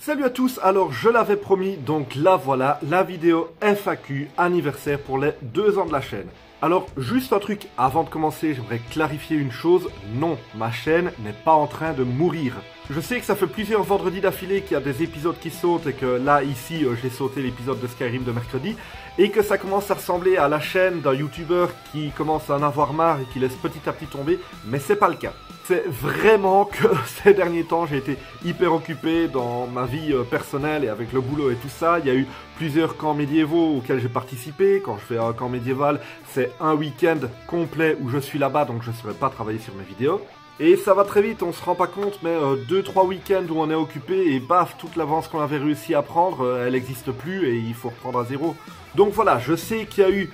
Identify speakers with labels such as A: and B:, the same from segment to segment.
A: Salut à tous, alors je l'avais promis, donc là voilà, la vidéo FAQ anniversaire pour les 2 ans de la chaîne. Alors juste un truc, avant de commencer, j'aimerais clarifier une chose, non, ma chaîne n'est pas en train de mourir. Je sais que ça fait plusieurs vendredis d'affilée qu'il y a des épisodes qui sautent et que là, ici, j'ai sauté l'épisode de Skyrim de mercredi et que ça commence à ressembler à la chaîne d'un youtubeur qui commence à en avoir marre et qui laisse petit à petit tomber, mais c'est pas le cas. C'est vraiment que ces derniers temps, j'ai été hyper occupé dans ma vie personnelle et avec le boulot et tout ça. Il y a eu plusieurs camps médiévaux auxquels j'ai participé. Quand je fais un camp médiéval, c'est un week-end complet où je suis là-bas, donc je ne saurais pas travailler sur mes vidéos. Et ça va très vite, on se rend pas compte, mais 2-3 week-ends où on est occupé et baf, toute l'avance qu'on avait réussi à prendre, elle n'existe plus et il faut reprendre à zéro. Donc voilà, je sais qu'il y a eu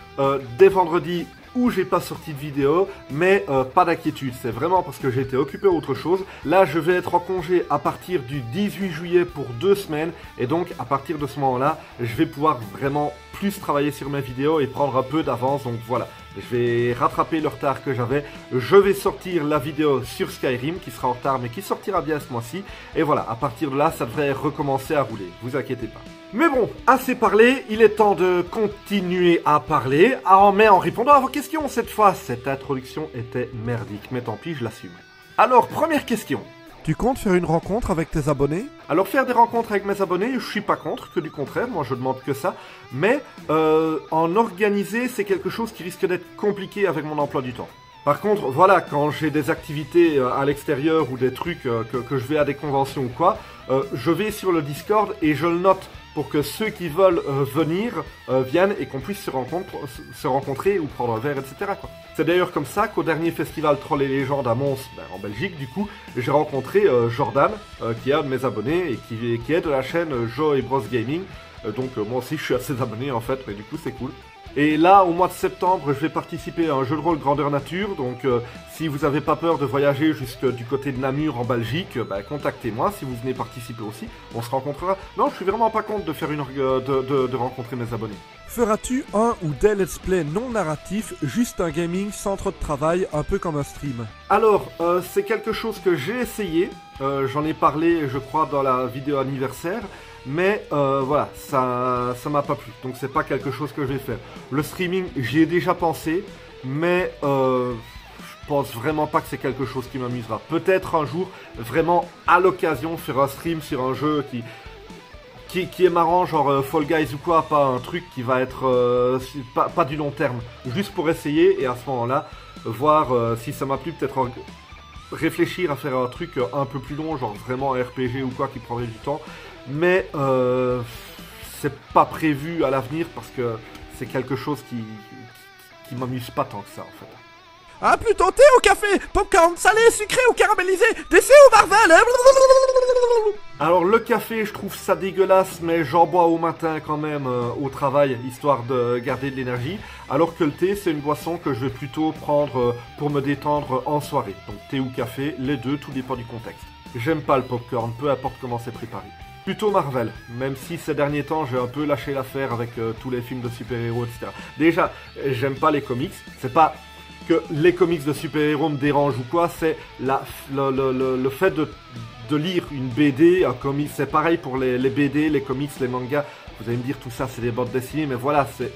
A: des vendredis où j'ai pas sorti de vidéo, mais pas d'inquiétude, c'est vraiment parce que j'ai été occupé à autre chose. Là, je vais être en congé à partir du 18 juillet pour 2 semaines, et donc à partir de ce moment-là, je vais pouvoir vraiment plus travailler sur mes vidéos et prendre un peu d'avance, donc voilà. Je vais rattraper le retard que j'avais. Je vais sortir la vidéo sur Skyrim, qui sera en retard, mais qui sortira bien ce mois-ci. Et voilà, à partir de là, ça devrait recommencer à rouler. Vous inquiétez pas. Mais bon, assez parlé, il est temps de continuer à parler. Mais en répondant à vos questions cette fois. Cette introduction était merdique, mais tant pis, je l'assume. Alors, première question.
B: Tu comptes faire une rencontre avec tes abonnés?
A: Alors faire des rencontres avec mes abonnés, je suis pas contre, que du contraire, moi je demande que ça. Mais en organiser, c'est quelque chose qui risque d'être compliqué avec mon emploi du temps. Par contre, voilà, quand j'ai des activités à l'extérieur ou des trucs que je vais à des conventions ou quoi, je vais sur le Discord et je le note pour que ceux qui veulent venir viennent et qu'on puisse se rencontrer ou prendre un verre, etc. C'est d'ailleurs comme ça qu'au dernier festival Troll et Légendes à Mons, en Belgique, du coup, j'ai rencontré Jordan, qui est un de mes abonnés et qui est de la chaîne Joe et Bros Gaming. Donc moi aussi je suis à ses abonnés en fait, mais du coup c'est cool. Et là, au mois de septembre, je vais participer à un jeu de rôle grandeur nature. Donc, si vous n'avez pas peur de voyager jusque du côté de Namur en Belgique, contactez-moi si vous venez participer aussi. On se rencontrera. Non, je suis vraiment pas contre de faire de rencontrer mes abonnés.
B: Feras-tu un ou des let's play non narratifs, juste un gaming sans trop de travail, un peu comme un stream?
A: Alors, c'est quelque chose que j'ai essayé. J'en ai parlé, je crois, dans la vidéo anniversaire. Mais voilà, ça m'a pas plu, donc c'est pas quelque chose que je vais faire. Le streaming, j'y ai déjà pensé, mais je pense vraiment pas que c'est quelque chose qui m'amusera. Peut-être un jour, vraiment à l'occasion, faire un stream sur un jeu qui est marrant, genre Fall Guys ou quoi, pas un truc qui va être pas du long terme, juste pour essayer et à ce moment-là, voir si ça m'a plu, peut-être réfléchir à faire un truc un peu plus long, genre vraiment un RPG ou quoi qui prendrait du temps. Mais c'est pas prévu à l'avenir parce que c'est quelque chose qui m'amuse pas tant que ça en fait.
B: Ah plutôt thé au café, popcorn, salé, sucré ou caramélisé, DC ou Marvel.
A: Alors le café je trouve ça dégueulasse mais j'en bois au matin quand même au travail histoire de garder de l'énergie. Alors que le thé c'est une boisson que je vais plutôt prendre pour me détendre en soirée. Donc thé ou café, les deux, tout dépend du contexte. J'aime pas le popcorn, peu importe comment c'est préparé. Plutôt Marvel, même si ces derniers temps j'ai un peu lâché l'affaire avec tous les films de super-héros, etc. Déjà, j'aime pas les comics, c'est pas que les comics de super-héros me dérangent ou quoi, c'est le fait de lire une BD, un comics, c'est pareil pour les BD, les comics, les mangas, vous allez me dire tout ça c'est des bandes dessinées, mais voilà, c'est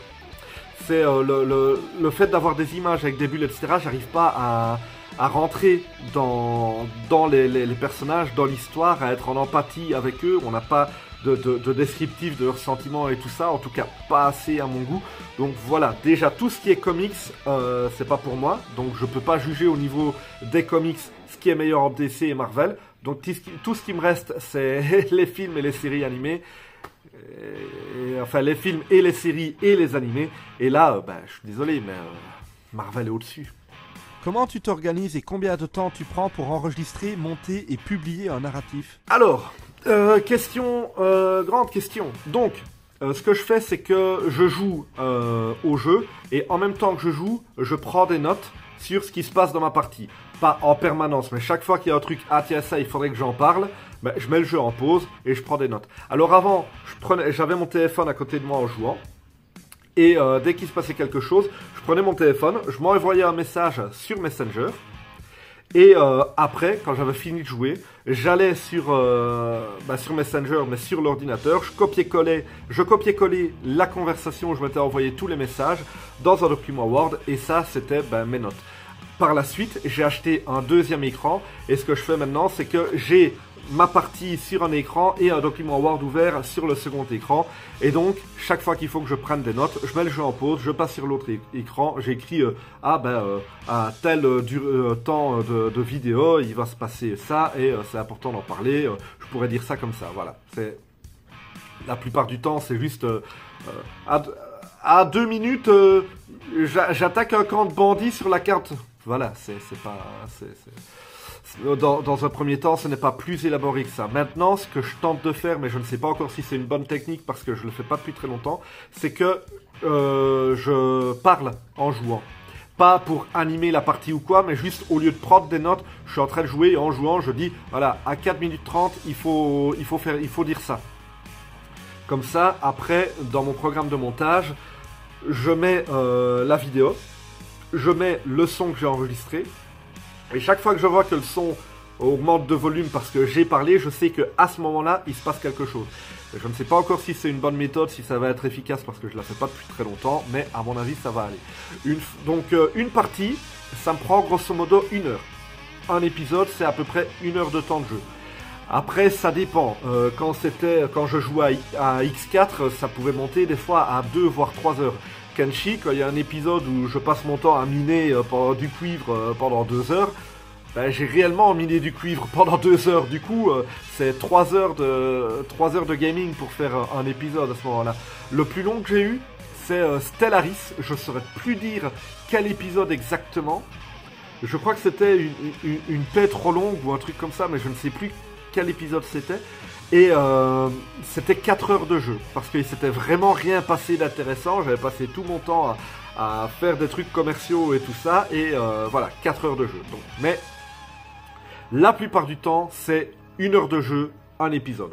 A: le fait d'avoir des images avec des bulles, etc., j'arrive pas à rentrer dans les personnages, dans l'histoire, à être en empathie avec eux. On n'a pas de descriptif de leurs sentiments et tout ça, en tout cas pas assez à mon goût. Donc voilà, déjà tout ce qui est comics, c'est pas pour moi, donc je peux pas juger au niveau des comics ce qui est meilleur en DC et Marvel. Donc tout ce qui me reste, c'est les films et les séries animées. Enfin les films et les séries et les animés. Et là, je suis désolé, mais Marvel est au-dessus.
B: Comment tu t'organises et combien de temps tu prends pour enregistrer, monter et publier un narratif?
A: Alors, grande question. Donc, ce que je fais, c'est que je joue au jeu et en même temps que je joue, je prends des notes sur ce qui se passe dans ma partie. Pas en permanence, mais chaque fois qu'il y a un truc, ah tiens ça, il faudrait que j'en parle, je mets le jeu en pause et je prends des notes. Alors avant, j'avais mon téléphone à côté de moi en jouant. Et dès qu'il se passait quelque chose, je prenais mon téléphone, je m'envoyais un message sur Messenger Et après, quand j'avais fini de jouer, j'allais sur Messenger, mais sur l'ordinateur, je copiais-collais la conversation où je m'étais envoyé tous les messages dans un document Word, et ça, c'était mes notes. Par la suite, j'ai acheté un deuxième écran, et ce que je fais maintenant, c'est que j'ai ma partie sur un écran et un document Word ouvert sur le second écran. Et donc, chaque fois qu'il faut que je prenne des notes, je mets le jeu en pause, je passe sur l'autre écran, j'écris à tel temps de vidéo, il va se passer ça et c'est important d'en parler. Je pourrais dire ça comme ça, voilà. La plupart du temps, c'est juste à 2 minutes, j'attaque un camp de bandits sur la carte. Voilà, dans un premier temps, ce n'est pas plus élaboré que ça. Maintenant, ce que je tente de faire, mais je ne sais pas encore si c'est une bonne technique parce que je ne le fais pas depuis très longtemps, c'est que je parle en jouant. Pas pour animer la partie ou quoi, mais juste au lieu de prendre des notes, je suis en train de jouer et en jouant, je dis, voilà, à 4 minutes 30, il faut dire ça. Comme ça, après, dans mon programme de montage, je mets la vidéo, je mets le son que j'ai enregistré, et chaque fois que je vois que le son augmente de volume parce que j'ai parlé, je sais qu'à ce moment-là, il se passe quelque chose. Je ne sais pas encore si c'est une bonne méthode, si ça va être efficace parce que je ne la fais pas depuis très longtemps, mais à mon avis, ça va aller. Une partie, ça me prend grosso modo 1 heure. Un épisode, c'est à peu près 1 heure de temps de jeu. Après, ça dépend. Quand je jouais à X4, ça pouvait monter des fois à 2 voire 3 heures. Kenshi, quand il y a un épisode où je passe mon temps à miner du cuivre pendant 2 heures, j'ai réellement miné du cuivre pendant 2 heures. Du coup, c'est 3 heures de gaming pour faire un épisode à ce moment-là. Le plus long que j'ai eu, c'est Stellaris. Je ne saurais plus dire quel épisode exactement. Je crois que c'était une paix trop longue ou un truc comme ça, mais je ne sais plus quel épisode c'était. Et c'était 4 heures de jeu, parce qu'il s'était vraiment rien passé d'intéressant. J'avais passé tout mon temps à faire des trucs commerciaux et tout ça, et voilà, 4 heures de jeu. Donc, mais la plupart du temps, c'est 1 heure de jeu, un épisode.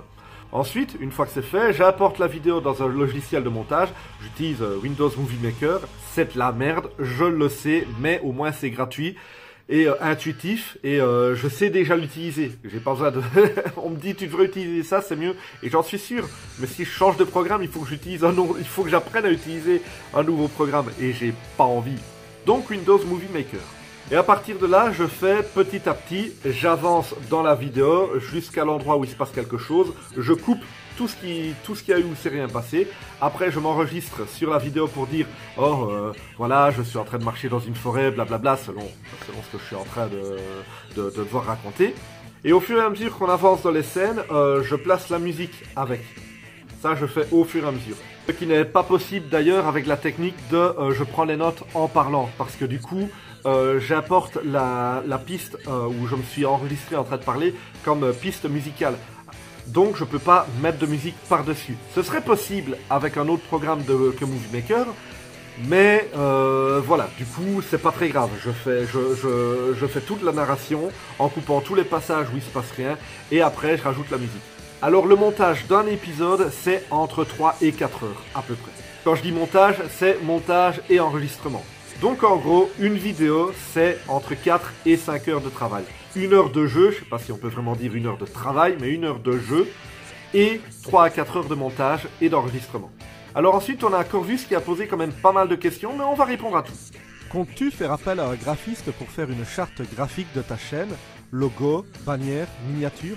A: Ensuite, une fois que c'est fait, j'importe la vidéo dans un logiciel de montage. J'utilise Windows Movie Maker. C'est de la merde, je le sais, mais au moins c'est gratuit et intuitif, et je sais déjà l'utiliser. J'ai pas besoin de... On me dit tu devrais utiliser ça, c'est mieux, et j'en suis sûr. Mais si je change de programme, il faut que j'utilise il faut que j'apprenne à utiliser un nouveau programme, et j'ai pas envie. Donc Windows Movie Maker. Et à partir de là, je fais petit à petit, j'avance dans la vidéo jusqu'à l'endroit où il se passe quelque chose, je coupe tout ce qui a eu où c'est rien passé. Après, je m'enregistre sur la vidéo pour dire voilà, je suis en train de marcher dans une forêt, blablabla, selon ce que je suis en train de devoir raconter. Et au fur et à mesure qu'on avance dans les scènes, je place la musique avec. Ça, je fais au fur et à mesure. Ce qui n'est pas possible d'ailleurs avec la technique de je prends les notes en parlant, parce que du coup, j'apporte la piste où je me suis enregistré en train de parler comme piste musicale. Donc je peux pas mettre de musique par-dessus. Ce serait possible avec un autre programme que Movie Maker, mais voilà, du coup c'est pas très grave. Je fais toute la narration en coupant tous les passages où il se passe rien, et après je rajoute la musique. Alors le montage d'un épisode, c'est entre 3 et 4 heures à peu près. Quand je dis montage, c'est montage et enregistrement. Donc en gros, une vidéo, c'est entre 4 et 5 heures de travail. 1 heure de jeu, je ne sais pas si on peut vraiment dire 1 heure de travail, mais 1 heure de jeu, et 3 à 4 heures de montage et d'enregistrement. Alors ensuite, on a Corvus qui a posé quand même pas mal de questions, mais on va répondre à tout.
B: Comptes-tu faire appel à un graphiste pour faire une charte graphique de ta chaîne, logo, bannière, miniature?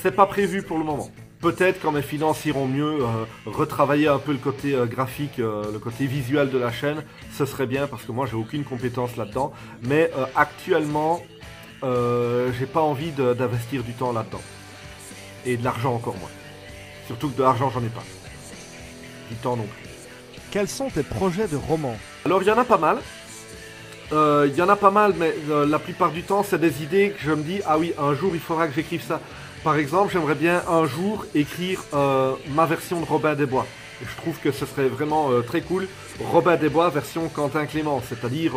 A: C'est pas prévu pour le moment. Peut-être quand mes finances iront mieux, retravailler un peu le côté graphique, le côté visuel de la chaîne, ce serait bien parce que moi j'ai aucune compétence là-dedans. Mais actuellement, j'ai pas envie d'investir du temps là-dedans. Et de l'argent encore moins. Surtout que de l'argent j'en ai pas. Du temps non plus.
B: Quels sont tes projets de roman?
A: Alors il y en a pas mal. Mais la plupart du temps c'est des idées que je me dis, ah oui, un jour il faudra que j'écrive ça. Par exemple, j'aimerais bien un jour écrire ma version de Robin des Bois. Je trouve que ce serait vraiment très cool. Robin des Bois version Quentin Clément, c'est-à-dire,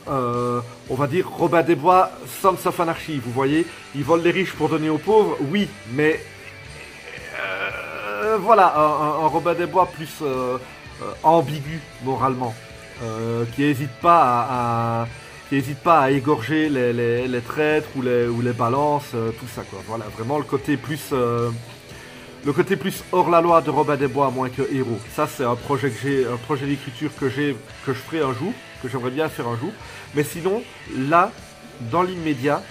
A: on va dire Robin des Bois, Sons of Anarchy. Vous voyez, ils volent les riches pour donner aux pauvres, oui, mais voilà, un Robin des Bois plus ambigu moralement, qui n'hésite pas qui n'hésite pas à égorger les traîtres ou les balances, tout ça quoi. Voilà, vraiment le côté plus hors la loi de Robin des Bois moins que héros. Ça c'est un projet que j'ai, un projet d'écriture que je ferai un jour, que j'aimerais bien faire un jour. Mais sinon, là, dans l'immédiat,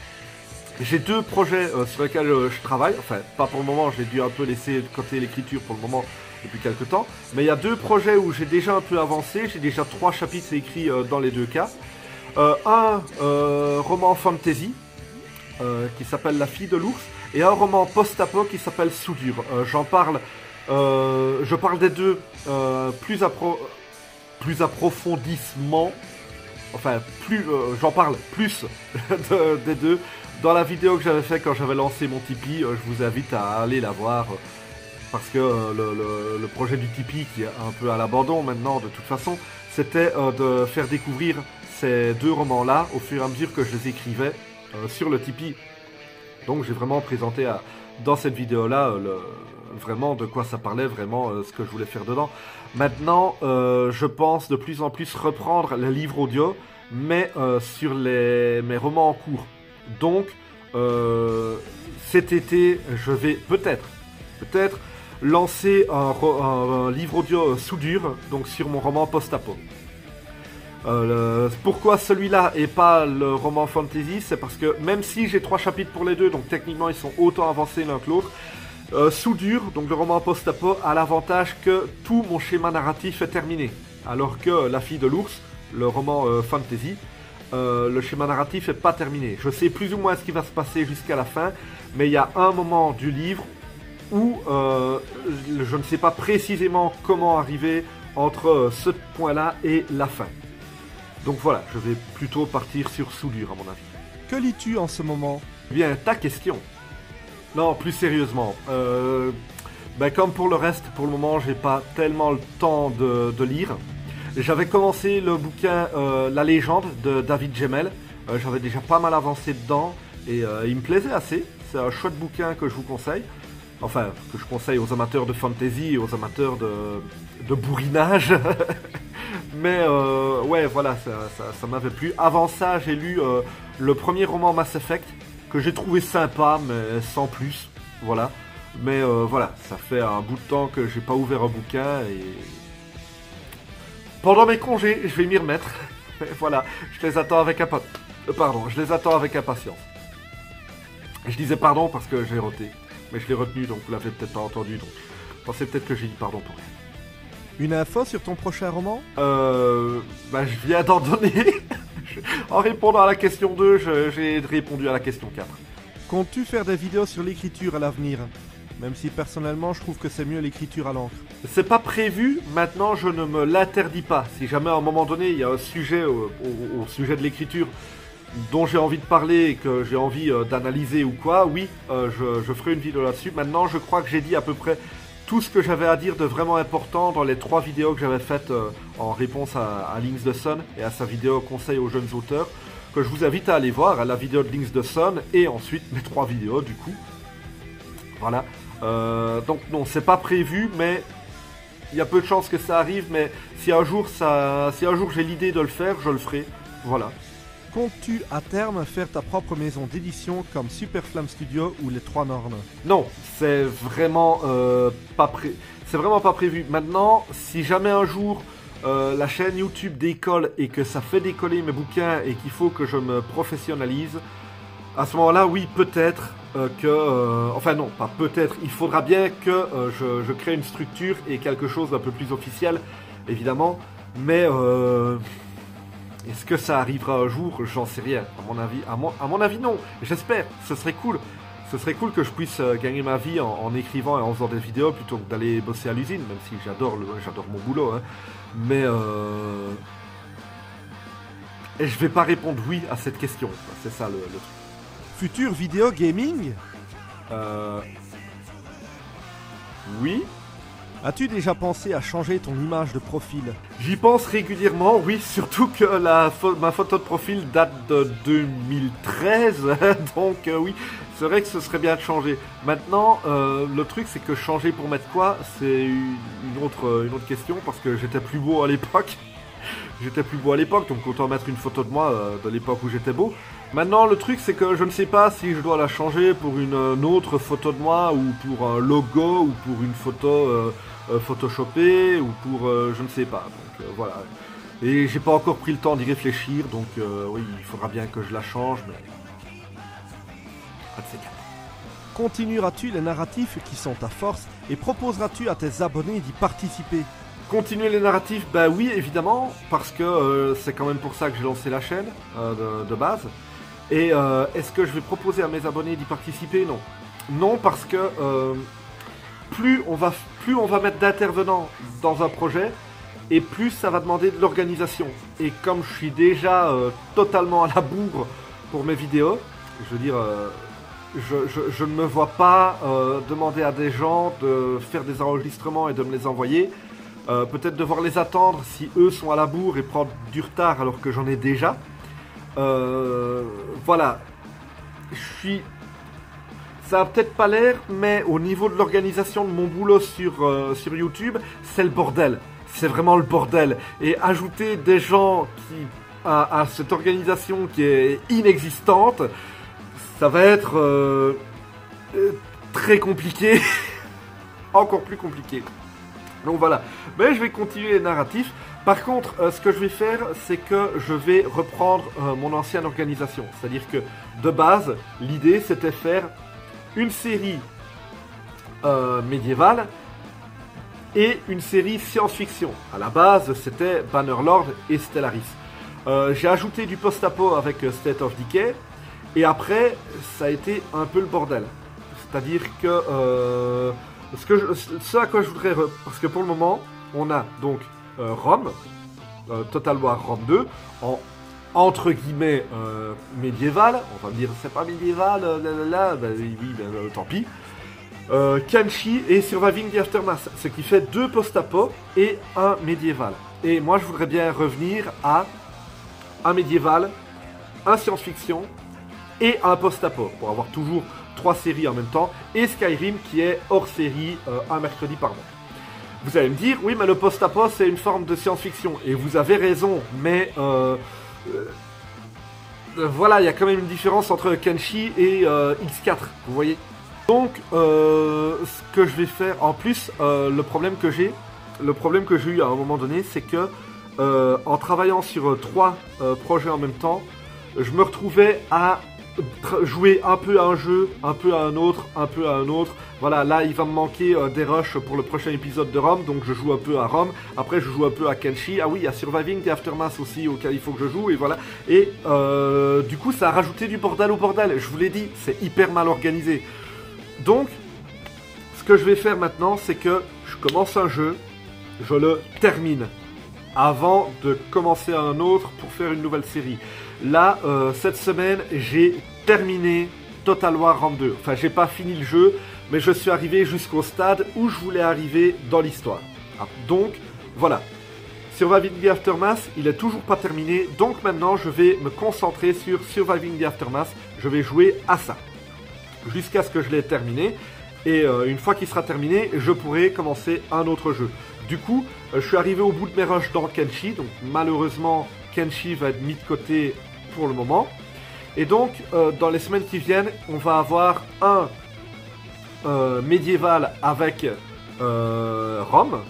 A: j'ai 2 projets sur lesquels je travaille. Enfin, pas pour le moment, j'ai dû un peu laisser de côté l'écriture pour le moment depuis quelques temps. Mais il y a 2 projets où j'ai déjà un peu avancé. J'ai déjà 3 chapitres écrits dans les 2 cas. Un roman fantasy qui s'appelle La fille de l'ours. Et un roman post-apo qui s'appelle Soudure. Je parle des 2 plus approfondissement. Enfin, j'en parle plus des 2 dans la vidéo que j'avais fait quand j'avais lancé mon Tipeee. Je vous invite à aller la voir parce que le projet du Tipeee, qui est un peu à l'abandon maintenant de toute façon, c'était de faire découvrir ces 2 romans-là au fur et à mesure que je les écrivais sur le Tipeee. Donc j'ai vraiment présenté dans cette vidéo-là vraiment de quoi ça parlait, vraiment ce que je voulais faire dedans. Maintenant, je pense de plus en plus reprendre les livres audio, mais sur mes romans en cours. Donc, cet été, je vais peut-être lancer un livre audio Soudure, donc sur mon roman post-apo. Pourquoi celui-là et pas le roman fantasy, c'est parce que même si j'ai 3 chapitres pour les 2, donc techniquement ils sont autant avancés l'un que l'autre, Soudure, donc le roman post-apo, a l'avantage que tout mon schéma narratif est terminé. Alors que La fille de l'ours, le roman fantasy, le schéma narratif n'est pas terminé. Je sais plus ou moins ce qui va se passer jusqu'à la fin, mais il y a un moment du livre où je ne sais pas précisément comment arriver entre ce point-là et la fin. Donc voilà, je vais plutôt partir sur Soudure à mon avis.
B: Que lis-tu en ce moment?
A: Bien, ta question. Non, plus sérieusement. Comme pour le reste, pour le moment, j'ai pas tellement le temps de lire. J'avais commencé le bouquin La légende de David Gemmell. J'avais déjà pas mal avancé dedans et il me plaisait assez. C'est un chouette bouquin que je vous conseille. Enfin, que je conseille aux amateurs de fantasy et aux amateurs de bourrinage. Mais ouais, voilà, ça m'avait plu. Avant ça, j'ai lu le premier roman Mass Effect, que j'ai trouvé sympa, mais sans plus. Voilà. Mais voilà, ça fait un bout de temps que j'ai pas ouvert un bouquin et... Pendant mes congés, je vais m'y remettre. Voilà, je les attends avec impatience. Je disais pardon parce que j'ai roté. Mais je l'ai retenu, donc vous l'avez peut-être pas entendu. Donc pensez peut-être que j'ai dit pardon pour rien.
B: Une info sur ton prochain roman?
A: Je viens d'en donner. En répondant à la question 2, j'ai répondu à la question 4.
B: Comptes-tu faire des vidéos sur l'écriture à l'avenir? Même si personnellement je trouve que c'est mieux l'écriture à l'encre.
A: C'est pas prévu, maintenant je ne me l'interdis pas. Si jamais à un moment donné il y a un sujet au sujet de l'écriture dont j'ai envie de parler et que j'ai envie d'analyser ou quoi, oui, je ferai une vidéo là-dessus. Maintenant je crois que j'ai dit à peu près tout ce que j'avais à dire de vraiment important dans les 3 vidéos que j'avais faites en réponse à Links the Sun et à sa vidéo conseil aux jeunes auteurs, que je vous invite à aller voir, à la vidéo de Links the Sun et ensuite mes 3 vidéos du coup. Voilà. Donc non, c'est pas prévu, mais il y a peu de chances que ça arrive, mais si un jour j'ai l'idée de le faire, je le ferai. Voilà.
B: Comptes-tu à terme faire ta propre maison d'édition comme Super Flamme Studio ou les 3 Nornes?
A: Non, c'est vraiment pas prévu. Maintenant, si jamais un jour la chaîne YouTube décolle et que ça fait décoller mes bouquins et qu'il faut que je me professionnalise, à ce moment-là, oui, peut-être enfin non, pas peut-être, il faudra bien que je crée une structure et quelque chose d'un peu plus officiel, évidemment, mais est-ce que ça arrivera un jour? J'en sais rien, à mon avis non, j'espère, ce serait cool. Ce serait cool que je puisse gagner ma vie en écrivant et en faisant des vidéos plutôt que d'aller bosser à l'usine, même si j'adore mon boulot, hein. Mais et je vais pas répondre oui à cette question, c'est ça le truc.
B: Futur vidéo gaming?
A: Oui.
B: As-tu déjà pensé à changer ton image de profil?
A: J'y pense régulièrement, oui, surtout que ma photo de profil date de 2013, donc oui, c'est vrai que ce serait bien de changer. Maintenant, le truc c'est que changer pour mettre quoi, c'est une autre question, parce que j'étais plus beau à l'époque. j'étais plus beau à l'époque, donc autant mettre une photo de moi de l'époque où j'étais beau. Maintenant, le truc, c'est que je ne sais pas si je dois la changer pour une autre photo de moi, ou pour un logo, ou pour une photo photoshopée, ou pour je ne sais pas. Donc voilà. Et j'ai pas encore pris le temps d'y réfléchir, donc oui, il faudra bien que je la change, mais...
B: Continueras-tu les narratifs qui sont ta force et proposeras-tu à tes abonnés d'y participer?
A: Continuer les narratifs, bah oui, évidemment, parce que c'est quand même pour ça que j'ai lancé la chaîne de base. Et est-ce que je vais proposer à mes abonnés d'y participer? Non. Non, parce que plus on va mettre d'intervenants dans un projet, et plus ça va demander de l'organisation. Et comme je suis déjà totalement à la bourre pour mes vidéos, je veux dire... Je ne me vois pas demander à des gens de faire des enregistrements et de me les envoyer. Peut-être devoir les attendre si eux sont à la bourre et prendre du retard alors que j'en ai déjà. Voilà. Ça a peut-être pas l'air, mais au niveau de l'organisation de mon boulot sur YouTube, c'est le bordel. C'est vraiment le bordel. Et ajouter des gens à cette organisation qui est inexistante... ça va être très compliqué, encore plus compliqué. Donc voilà, mais je vais continuer les narratifs. Par contre, ce que je vais faire, c'est que je vais reprendre mon ancienne organisation. C'est-à-dire que, de base, l'idée, c'était faire une série médiévale et une série science-fiction. À la base, c'était Bannerlord et Stellaris. J'ai ajouté du post-apo avec State of Decay. Et après, ça a été un peu le bordel. C'est-à-dire que, ce à quoi je voudrais... parce que pour le moment, on a donc Rome, Total War Rome 2, en entre guillemets médiéval. On va me dire, c'est pas médiéval, tant pis. Kenshi et Surviving the Aftermath, ce qui fait 2 post-apo et un médiéval. Et moi, je voudrais bien revenir à un médiéval, un science-fiction, et un post-apo, pour avoir toujours 3 séries en même temps, et Skyrim qui est hors série un mercredi par mois. Vous allez me dire, oui mais le post-apo c'est une forme de science-fiction, et vous avez raison, mais voilà, il y a quand même une différence entre Kenshi et X4, vous voyez. Donc, ce que je vais faire, en plus, le problème que j'ai eu à un moment donné, c'est que en travaillant sur 3 projets en même temps, je me retrouvais à jouer un peu à un jeu, un peu à un autre, un peu à un autre. Voilà, là il va me manquer des rushs pour le prochain épisode de Rome, donc je joue un peu à Rome. Après je joue un peu à Kenshi. Ah oui, il y a Surviving the Aftermath aussi auquel il faut que je joue, et voilà. Et du coup ça a rajouté du bordel au bordel. Je vous l'ai dit, c'est hyper mal organisé. Donc, ce que je vais faire maintenant, c'est que je commence un jeu, je le termine avant de commencer un autre pour faire une nouvelle série. Là, cette semaine, j'ai terminé Total War Rome 2. Enfin, j'ai pas fini le jeu, mais je suis arrivé jusqu'au stade où je voulais arriver dans l'histoire. Ah, donc, voilà. Surviving the Aftermath, il est toujours pas terminé. Donc maintenant, je vais me concentrer sur Surviving the Aftermath. Je vais jouer à ça, jusqu'à ce que je l'ai terminé. Et une fois qu'il sera terminé, je pourrai commencer un autre jeu. Du coup, je suis arrivé au bout de mes rushs dans Kenshi. Donc malheureusement, Kenshi va être mis de côté pour le moment. Et donc, dans les semaines qui viennent, on va avoir un médiéval avec Rome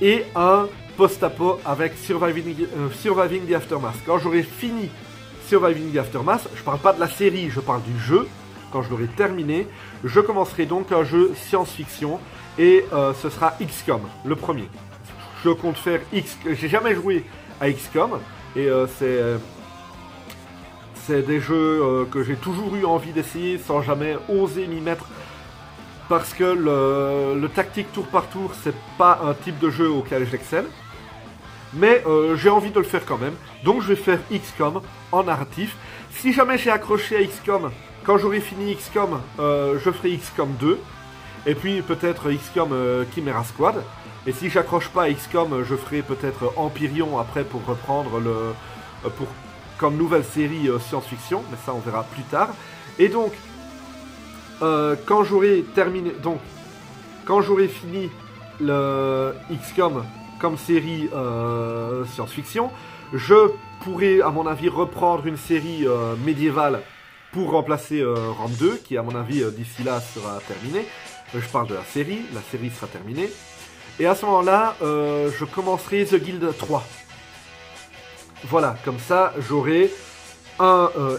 A: et un post-apo avec Surviving the Aftermath. Quand j'aurai fini Surviving the Aftermath, je parle pas de la série, je parle du jeu. Quand je l'aurai terminé, je commencerai donc un jeu science-fiction et ce sera XCOM, le premier. Je compte faire j'ai jamais joué à XCOM et c'est des jeux que j'ai toujours eu envie d'essayer sans jamais oser m'y mettre, parce que le tactique tour par tour, c'est pas un type de jeu auquel j'excelle. Mais j'ai envie de le faire quand même. Donc je vais faire XCOM en narratif. Si jamais j'ai accroché à XCOM, quand j'aurai fini XCOM, je ferai XCOM 2. Et puis peut-être XCOM Chimera Squad. Et si j'accroche pas à XCOM, je ferai peut-être Empyrion après pour reprendre comme nouvelle série science-fiction. Mais ça on verra plus tard. Et donc, quand j'aurai fini le XCOM comme série science-fiction, Je pourrais, à mon avis, reprendre une série médiévale pour remplacer Rome 2, qui, à mon avis, d'ici là, sera terminée. Je parle de la série sera terminée. Et à ce moment-là, je commencerai The Guild 3. Voilà, comme ça, j'aurai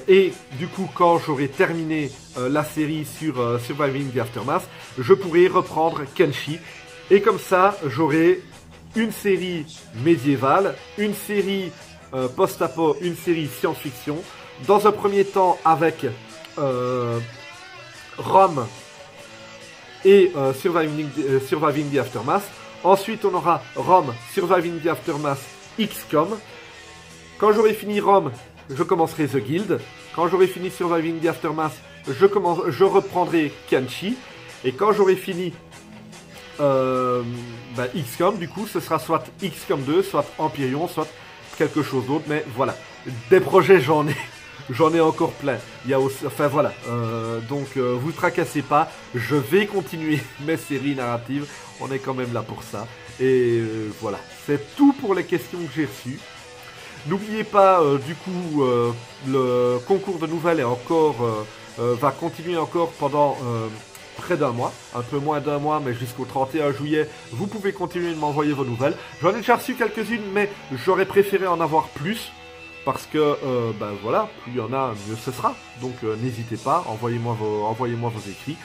A: et du coup, quand j'aurai terminé la série sur Surviving the Aftermath, je pourrai reprendre Kenshi. Et comme ça, j'aurai une série médiévale, une série post-apo, une série science-fiction. Dans un premier temps avec Rome et Surviving the Aftermath. Ensuite, on aura Rome, Surviving the Aftermath, XCOM. Quand j'aurai fini Rome, je commencerai The Guild. Quand j'aurai fini Surviving the Aftermath, je reprendrai Kenshi. Et quand j'aurai fini XCOM, du coup, ce sera soit XCOM 2, soit Empyrion, soit quelque chose d'autre. Mais voilà, des projets, j'en ai encore plein. Il y a aussi, enfin voilà, donc vous tracassez pas, je vais continuer mes séries narratives. On est quand même là pour ça. Et voilà, c'est tout pour les questions que j'ai reçues. N'oubliez pas, du coup, le concours de nouvelles est encore, va continuer encore pendant près d'un mois, un peu moins d'un mois, mais jusqu'au 31 juillet, vous pouvez continuer de m'envoyer vos nouvelles. J'en ai déjà reçu quelques-unes, mais j'aurais préféré en avoir plus, parce que, voilà, plus il y en a, mieux ce sera. Donc n'hésitez pas, envoyez-moi vos écrits.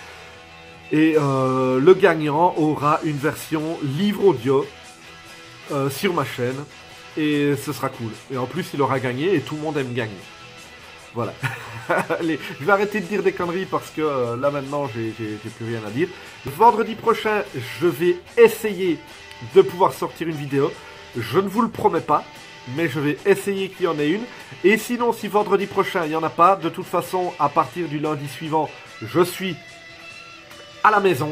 A: Et le gagnant aura une version livre audio sur ma chaîne. Et ce sera cool. Et en plus, il aura gagné et tout le monde aime gagner. Voilà. Allez, je vais arrêter de dire des conneries parce que là maintenant, j'ai plus rien à dire. Vendredi prochain, je vais essayer de pouvoir sortir une vidéo. Je ne vous le promets pas, mais je vais essayer qu'il y en ait une. Et sinon, si vendredi prochain, il n'y en a pas, de toute façon, à partir du lundi suivant, je suis à la maison.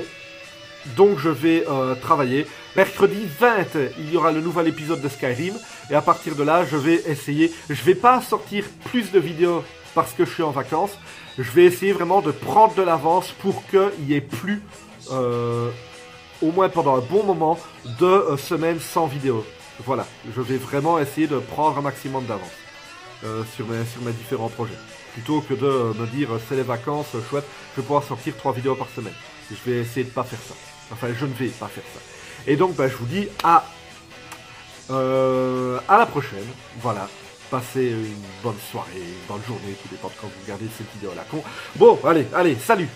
A: Donc je vais travailler. Mercredi 20, il y aura le nouvel épisode de Skyrim. Et à partir de là, je vais essayer. Je vais pas sortir plus de vidéos parce que je suis en vacances. Je vais essayer vraiment de prendre de l'avance pour qu'il n'y ait plus, au moins pendant un bon moment, de semaines sans vidéo. Voilà, je vais vraiment essayer de prendre un maximum d'avance sur mes différents projets. Plutôt que de me dire c'est les vacances, chouette, je vais pouvoir sortir 3 vidéos par semaine. Je vais essayer de pas faire ça. Enfin, je ne vais pas faire ça. Et donc, je vous dis à la prochaine. Voilà. Passez une bonne soirée, une bonne journée, tout dépend de quand vous regardez cette vidéo à la con. Bon, allez, salut!